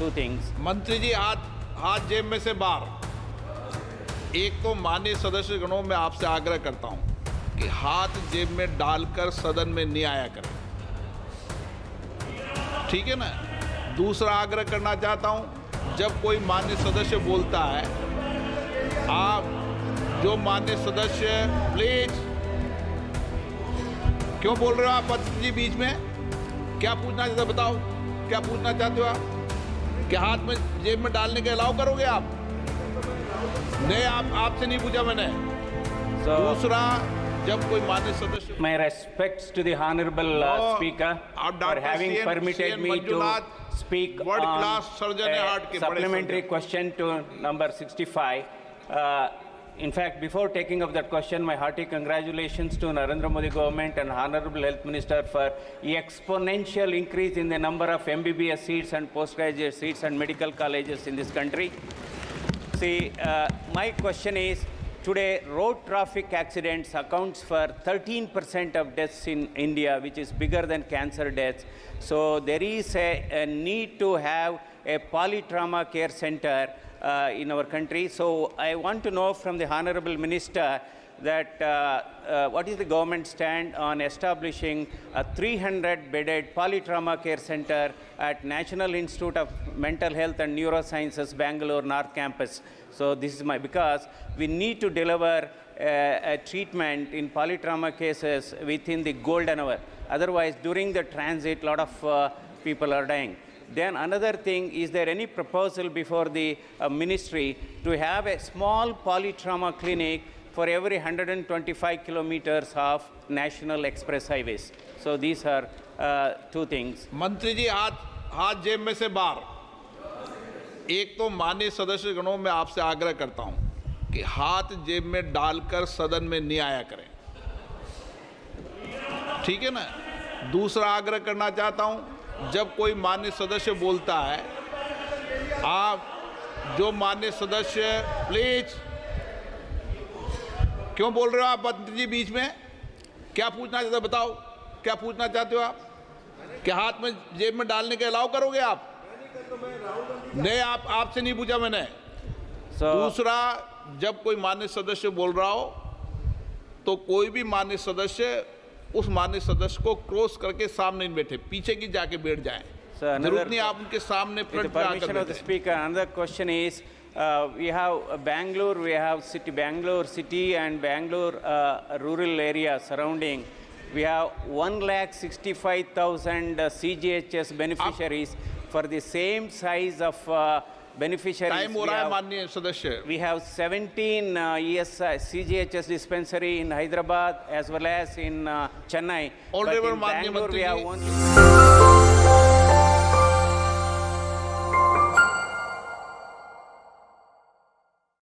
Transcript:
two things. मंत्री जी हाथ हाथ जेब में से बाहर। एक तो माननीय सदस्य गणों में आपसे आग्रह करता हूं कि हाथ जेब में डालकर सदन में नहीं आया करें, ठीक है ना। दूसरा आग्रह करना चाहता हूं, जब कोई माननीय सदस्य बोलता है, आप जो माननीय सदस्य प्लीज, क्यों बोल रहे हो आप मंत्री जी बीच में? क्या पूछना चाहते हो बताओ, क्या पूछना चाहते हो आप? क्या हाथ में जेब में डालने के अलाउ करोगे आप? नहीं, आपसे नहीं पूछा मैंने। So, दूसरा, जब कोई माननीय सदस्य, my respects to the honorable No, speaker आप for doctor having CN permitted me to Manjunath, speak world on class surgeon है हार्ट के, बड़े supplementary surgeon. question to number 65. In fact, before taking up that question, my hearty congratulations to Narendra Modi government and Honorable Health Minister for the exponential increase in the number of MBBS seats and postgraduate seats and medical colleges in this country. See, my question is, today road traffic accidents accounts for 13% of deaths in India, which is bigger than cancer deaths. So there is a need to have a polytrauma care center in our country. So I want to know from the Honorable Minister that what is the government stand on establishing a 300-bedded polytrauma care center at National Institute of Mental Health and Neurosciences, Bangalore North Campus. So this is because we need to deliver a treatment in polytrauma cases within the golden hour. Otherwise, during the transit, a lot of people are dying. Then another thing, is there any proposal before the ministry to have a small polytrauma clinic for every 125 kilometers of national express highways? So these are two things. मंत्री जी हाथ जेब में से बाहर। एक तो माननीय सदस्य गणों में आपसे आग्रह करता हूं कि हाथ जेब में डालकर सदन में नहीं आया करें, ठीक है ना। दूसरा आग्रह करना चाहता हूं, जब कोई माननीय सदस्य बोलता है, आप जो माननीय सदस्य प्लीज, क्यों बोल रहे हो आप मंत्री जी बीच में? क्या पूछना चाहते हो बताओ, क्या पूछना चाहते हो आप? क्या हाथ में जेब में डालने के अलाउ करोगे आप? नहीं, आपसे नहीं पूछा मैंने। दूसरा, जब कोई माननीय सदस्य बोल रहा हो तो कोई भी माननीय सदस्य उस माननीय सदस्य को क्रॉस करके सामने नहीं बैठे, पीछे की जाके बैठ जाएं। जरूरत नहीं आप उनके सामने With the फ्रंट पे permission आकर of the बैठे। speaker, another question is, we have Bangalore, we have Bangalore city and Bangalore rural area surrounding. We have 165,000 CGHS beneficiaries for the same size of beneficiaries. Time हो रहा है माननीय सदस्य। We have 17 ESI CGHS dispensary in Hyderabad as well as in Chennai. But Honorable in माननीय Bangalore, we have मंत्री only